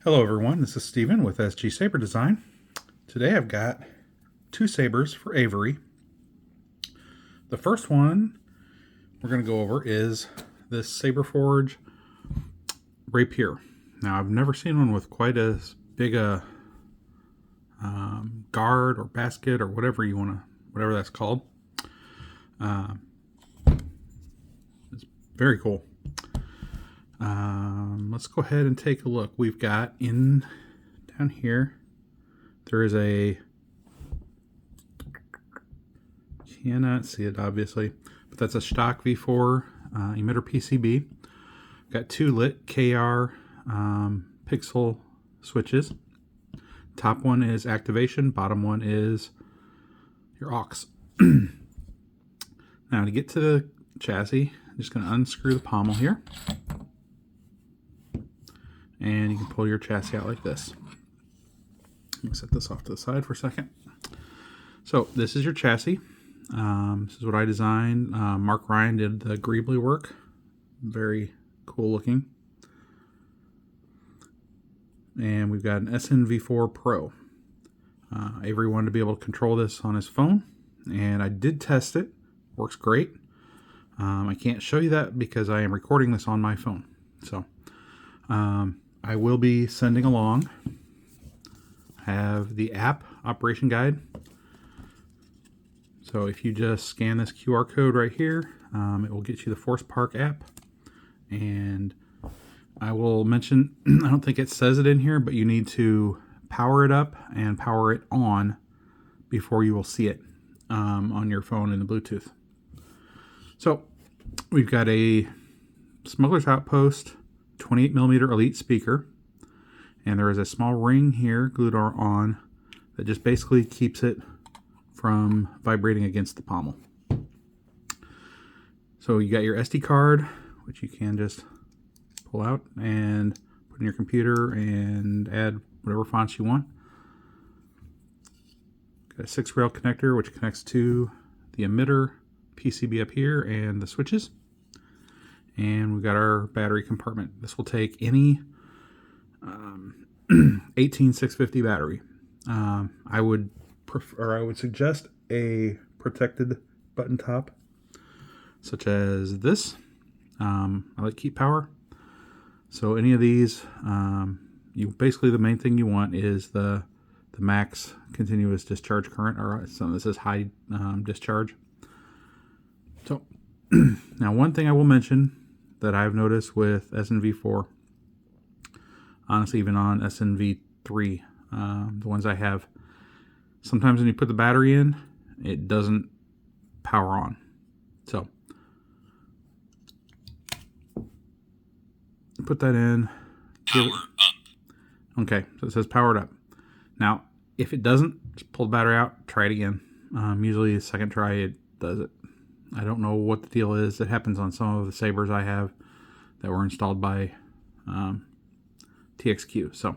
Hello everyone, this is Steven with SG Saber Design. Today I've got two sabers for Avery. The first one we're going to go over is this SaberForge Rapier. Now I've never seen one with quite as big a guard or basket or whatever that's called. It's very cool. Let's go ahead and take a look. We've got down here, there is cannot see it obviously, but that's a Shtok V4 emitter PCB. Got two lit KR pixel switches. Top one is activation, bottom one is your aux. Now to get to the chassis, I'm just going to unscrew the pommel here. And you can pull your chassis out like this. Let me set this off to the side for a second. So this is your chassis. This is what I designed. Mark Ryan did the Greeblies work. Very cool looking. And we've got an SNv4 Pro. Avery wanted to be able to control this on his phone, and I did test it. Works great. I can't show you that because I am recording this on my phone. So I will be sending along, have the app operation guide. So if you just scan this QR code right here, it will get you the Force Park app. And I will mention, I don't think it says it in here, but you need to power it up and power it on before you will see it on your phone in the Bluetooth. So we've got a Smugglers Outpost 28mm Elite speaker, and there is a small ring here glued on that just basically keeps it from vibrating against the pommel. So you got your SD card, which you can just pull out and put in your computer and add whatever fonts you want. Got a 6-rail connector which connects to the emitter PCB up here and the switches. And we've got our battery compartment. This will take any 18650 battery. I would suggest a protected button top, such as this. I like keep power. So any of these, you basically the main thing you want is the max continuous discharge current, or so this is high discharge. So now one thing I will mention that I've noticed with SNv4, honestly even on SNv3, the ones I have, sometimes when you put the battery in, it doesn't power on. So put that in. Power up. Okay, so it says powered up. Now, if it doesn't, just pull the battery out, try it again. Usually the second try it does it. I don't know what the deal is. It happens on some of the Sabers I have that were installed by TXQ. So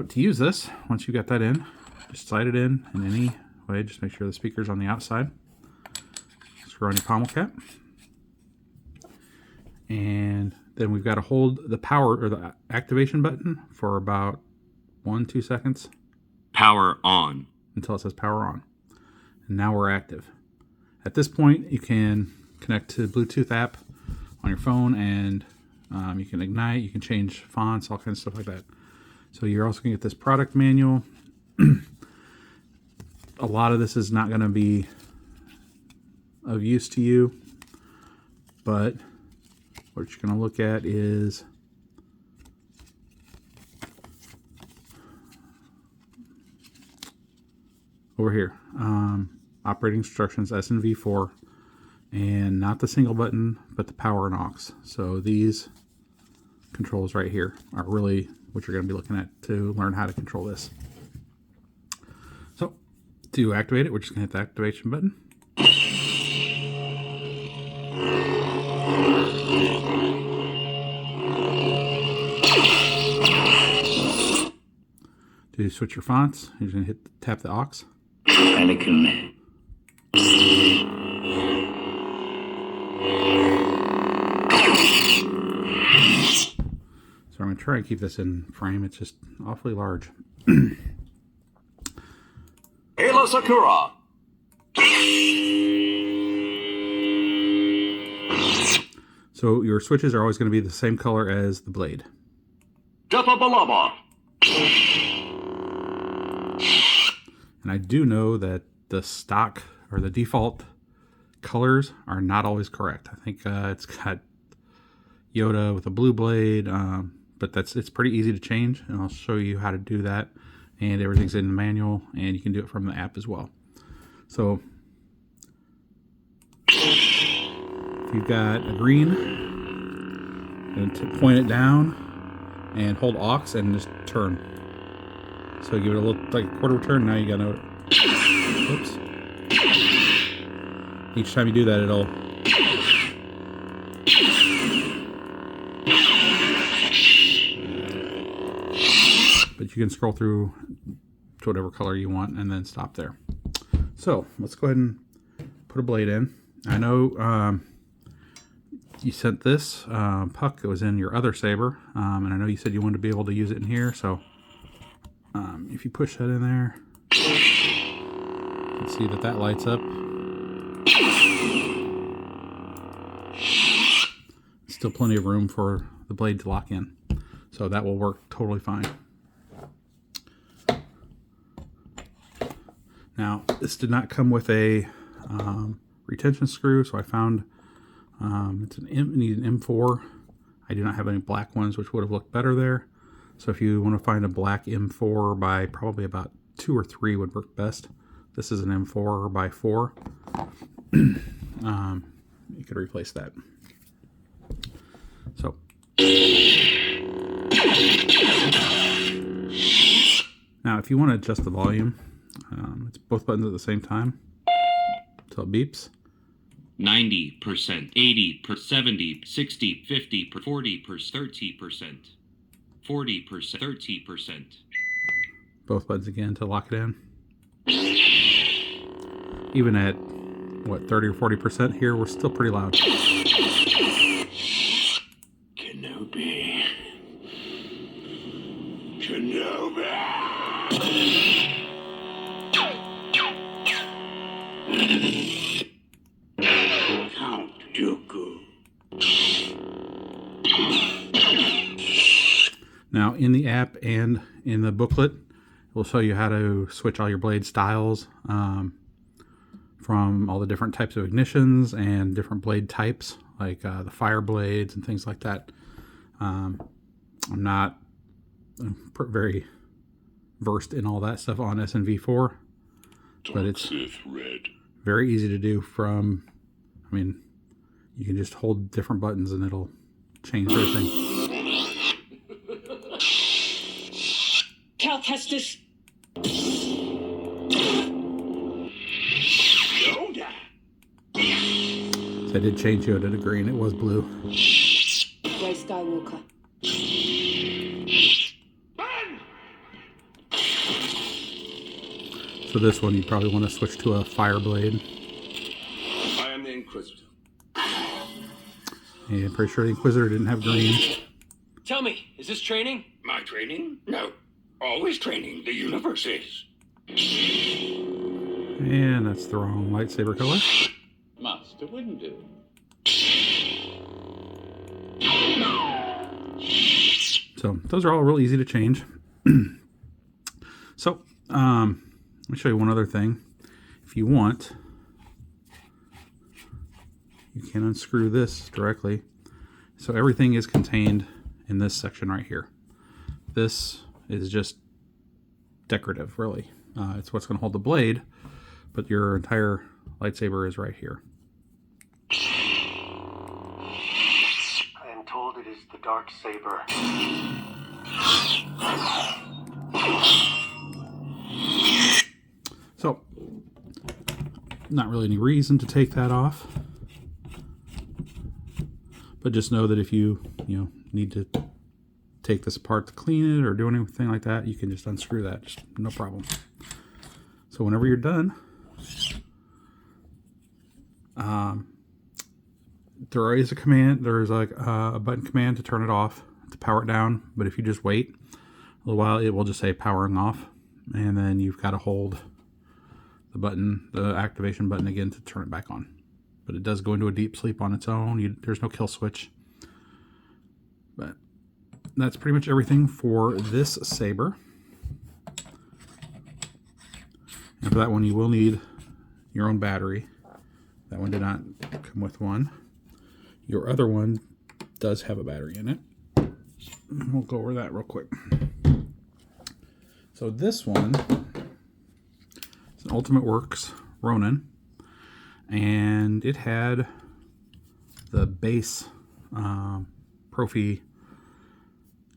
to use this, once you got that in, just slide it in any way. Just make sure the speaker's on the outside. Screw on your pommel cap. And then we've got to hold the power or the activation button for about 1-2 seconds. Power on. Until it says power on. And now we're active. At this point, you can connect to the Bluetooth app on your phone, and you can ignite, you can change fonts, all kinds of stuff like that. So you're also going to get this product manual. A lot of this is not going to be of use to you, but what you're going to look at is over here. Operating instructions, SNv4, and not the single button, but the power and aux. So these controls right here are really what you're going to be looking at to learn how to control this. So to activate it, we're just going to hit the activation button. To switch your fonts, you're going to tap the aux. Anakin. So I'm going to try and keep this in frame. It's just awfully large. Halo Sakura. So your switches are always going to be the same color as the blade. Depa Balaba. And I do know that the stock or the default colors are not always correct. I think it's got Yoda with a blue blade, but it's pretty easy to change, and I'll show you how to do that. And everything's in the manual, and you can do it from the app as well. So if you've got a green, and point it down and hold aux and just turn. So give it a little, like a quarter turn. Now you got to, oops. Each time you do that, it'll but you can scroll through to whatever color you want and then stop there. So let's go ahead and put a blade in. I know you sent this puck that was in your other saber, and I know you said you wanted to be able to use it in here, so if you push that in there, you can see that lights up. Still plenty of room for the blade to lock in, so that will work totally fine. Now, this did not come with a retention screw, so I found it needs an M4. I do not have any black ones, which would have looked better there. So if you want to find a black M4 by probably about 2 or 3 would work best. This is an M4 by 4. You could replace that. So now, if you want to adjust the volume, it's both buttons at the same time, so it beeps. 90%, 80%, 70%, 60%, 50%, 40%, 30%, 40%, 30%. Both buttons again to lock it in. Even at, what, 30 or 40% here, we're still pretty loud. Kenobi. Kenobi. Count Dooku. Now, in the app and in the booklet, it will show you how to switch all your blade styles from all the different types of ignitions and different blade types, like the fire blades and things like that. I'm not very versed in all that stuff on SNv4, but it's very easy to do from, I mean, you can just hold different buttons and it'll change everything. Cal Kestis. So I did change Yoda to green. It was blue. Ray Skywalker. So this one you probably want to switch to a fire blade. I am the Inquisitor. And I'm pretty sure the Inquisitor didn't have green. Tell me, is this training? My training? No. Always training. The universe is. And that's the wrong lightsaber color. Master wouldn't do. So those are all real easy to change. So let me show you one other thing. If you want, you can unscrew this directly. So everything is contained in this section right here. This is just decorative, really. It's what's going to hold the blade, but your entire lightsaber is right here. I am told it is the dark saber. So, not really any reason to take that off, but just know that if you need to take this apart to clean it or do anything like that, you can just unscrew that, just no problem. So whenever you're done, there is a command, there's like a button command to turn it off. to power it down, but if you just wait a little while, it will just say powering off, and then you've got to hold the button, the activation button again to turn it back on. But it does go into a deep sleep on its own. There's no kill switch. But that's pretty much everything for this Saber. And for that one, you will need your own battery. That one did not come with one. Your other one does have a battery in it. We'll go over that real quick. So this one is an Ultimate Works Ronin, and it had the base Proffie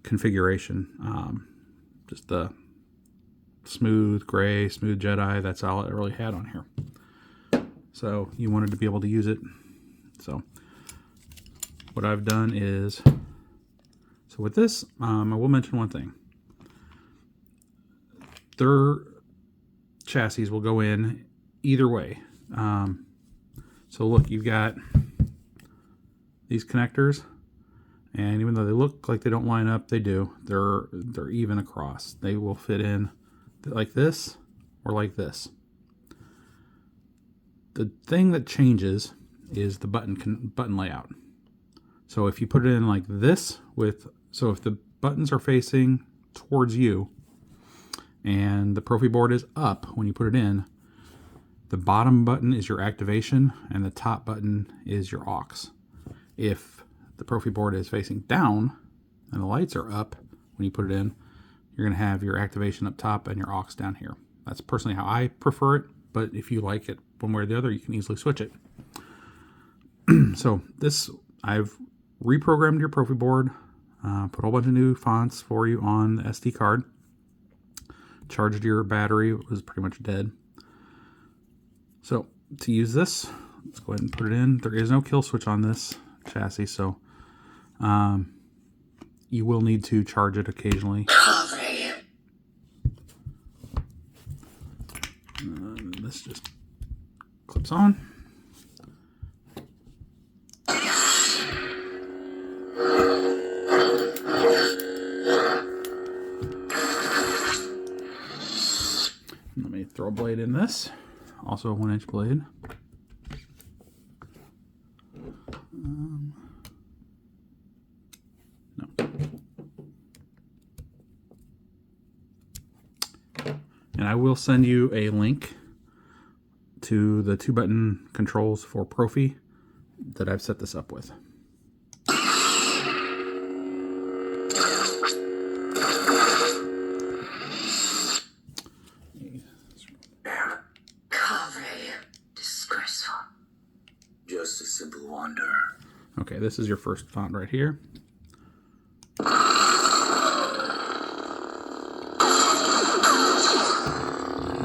configuration, just the smooth gray, smooth Jedi. That's all it really had on here. So you wanted to be able to use it. So what I've done is, so with this, I will mention one thing. Their chassis will go in either way. So look, you've got these connectors, and even though they look like they don't line up, they do. They're even across. They will fit in like this or like this. The thing that changes is the button layout. So if you put it in like this so if the buttons are facing towards you and the Proffie board is up when you put it in, the bottom button is your activation and the top button is your aux. If the Proffie board is facing down and the lights are up when you put it in, you're going to have your activation up top and your aux down here. That's personally how I prefer it, but if you like it one way or the other, you can easily switch it. So this, I've reprogrammed your Proffie board, put a whole bunch of new fonts for you on the SD card, charged your battery, it was pretty much dead. So to use this, let's go ahead and put it in. There is no kill switch on this chassis, so you will need to charge it occasionally. This just clips on. Let me throw a blade in this. Also a 1-inch blade. No. And I will send you a link to the 2-button controls for Proffie that I've set this up with. Disgraceful. Just a simple wonder. Okay, this is your first font right here.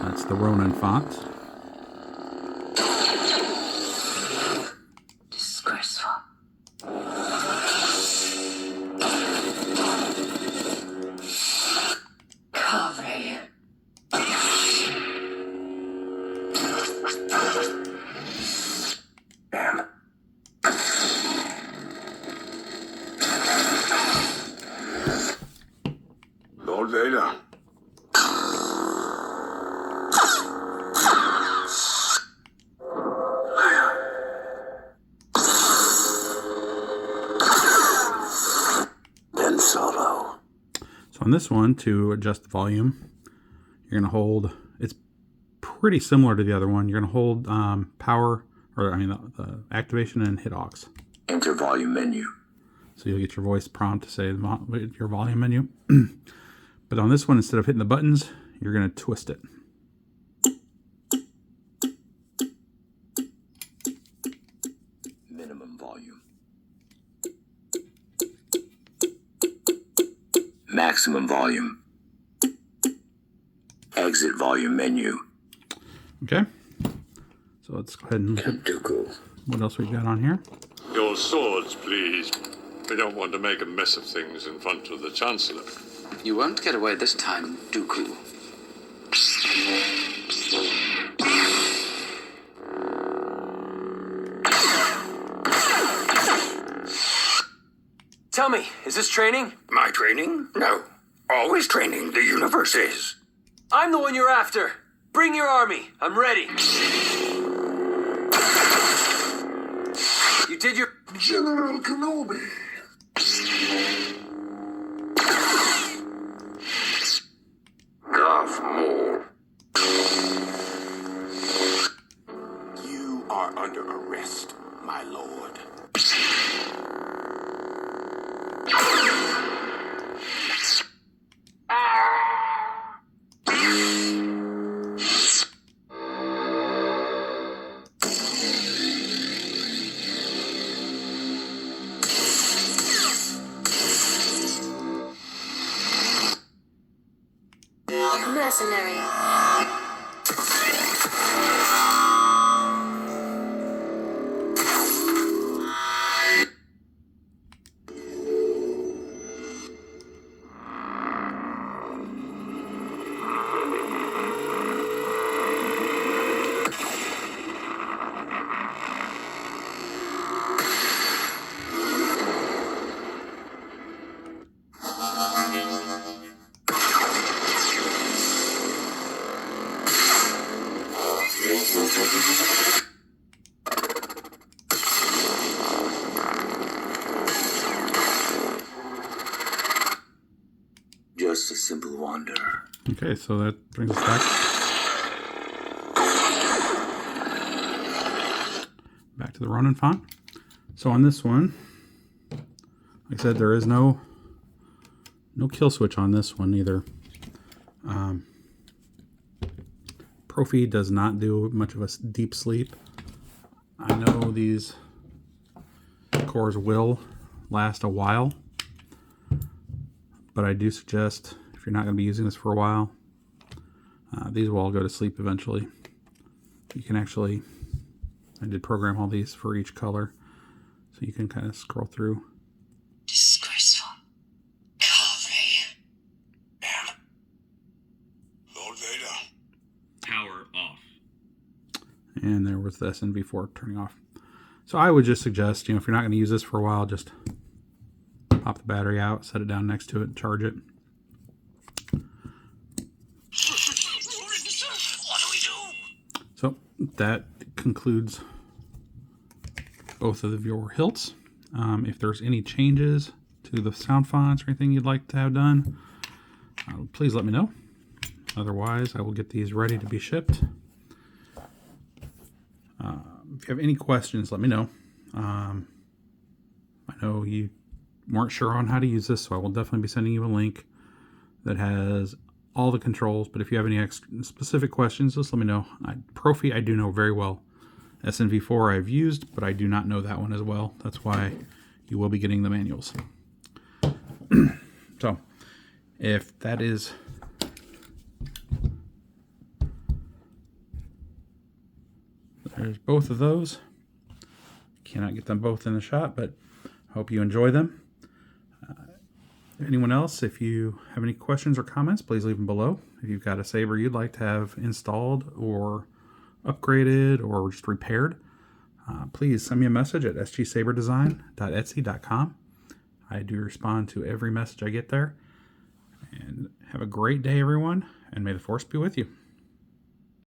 That's the Ronin font. Disgraceful. Coffee. Bam. Lord Vader. Ben Solo. So on this one, to adjust the volume, you're going to hold, it's pretty similar to the other one, you're going to hold the activation and hit aux. Enter volume menu. So you'll get your voice prompt to say your volume menu. But on this one, instead of hitting the buttons, you're going to twist it. Minimum volume. Maximum volume. Exit volume menu. Okay. So let's go ahead and look at what else we've got on here. Your swords, please. We don't want to make a mess of things in front of the Chancellor. You won't get away this time, Dooku. Tell me, is this training? My training? No. Always training. The universe is. I'm the one you're after. Bring your army. I'm ready. You did your... General Kenobi. Darth Maul. You are under arrest, my lord. Mercenary. Just a simple wanderer. Okay, so that brings us back to the Ronin font. So on this one, like I said, there is no kill switch on this one either. Proffie does not do much of a deep sleep. I know these cores will last a while, but I do suggest, if you're not going to be using this for a while, these will all go to sleep eventually. You can actually, I did program all these for each color, so you can kind of scroll through. Disgraceful. Coffee. Damn. Lord Vader. Power off. And there was the SNv4 turning off. So I would just suggest, if you're not going to use this for a while, just pop the battery out, set it down next to it, and charge it. What do we do? So that concludes both of your hilts. If there's any changes to the sound fonts or anything you'd like to have done, please let me know. Otherwise, I will get these ready to be shipped. If you have any questions, let me know. I know you weren't sure on how to use this, so I will definitely be sending you a link that has all the controls. But if you have any specific questions, just let me know. Proffie, I do know very well. SNv4 I've used, but I do not know that one as well. That's why you will be getting the manuals. So, if that is... There's both of those. Cannot get them both in the shot, but hope you enjoy them. Anyone else, if you have any questions or comments, please leave them below. If you've got a Saber you'd like to have installed or upgraded or just repaired, please send me a message at sgsaberdesign.etsy.com. I do respond to every message I get there. And have a great day, everyone, and may the Force be with you.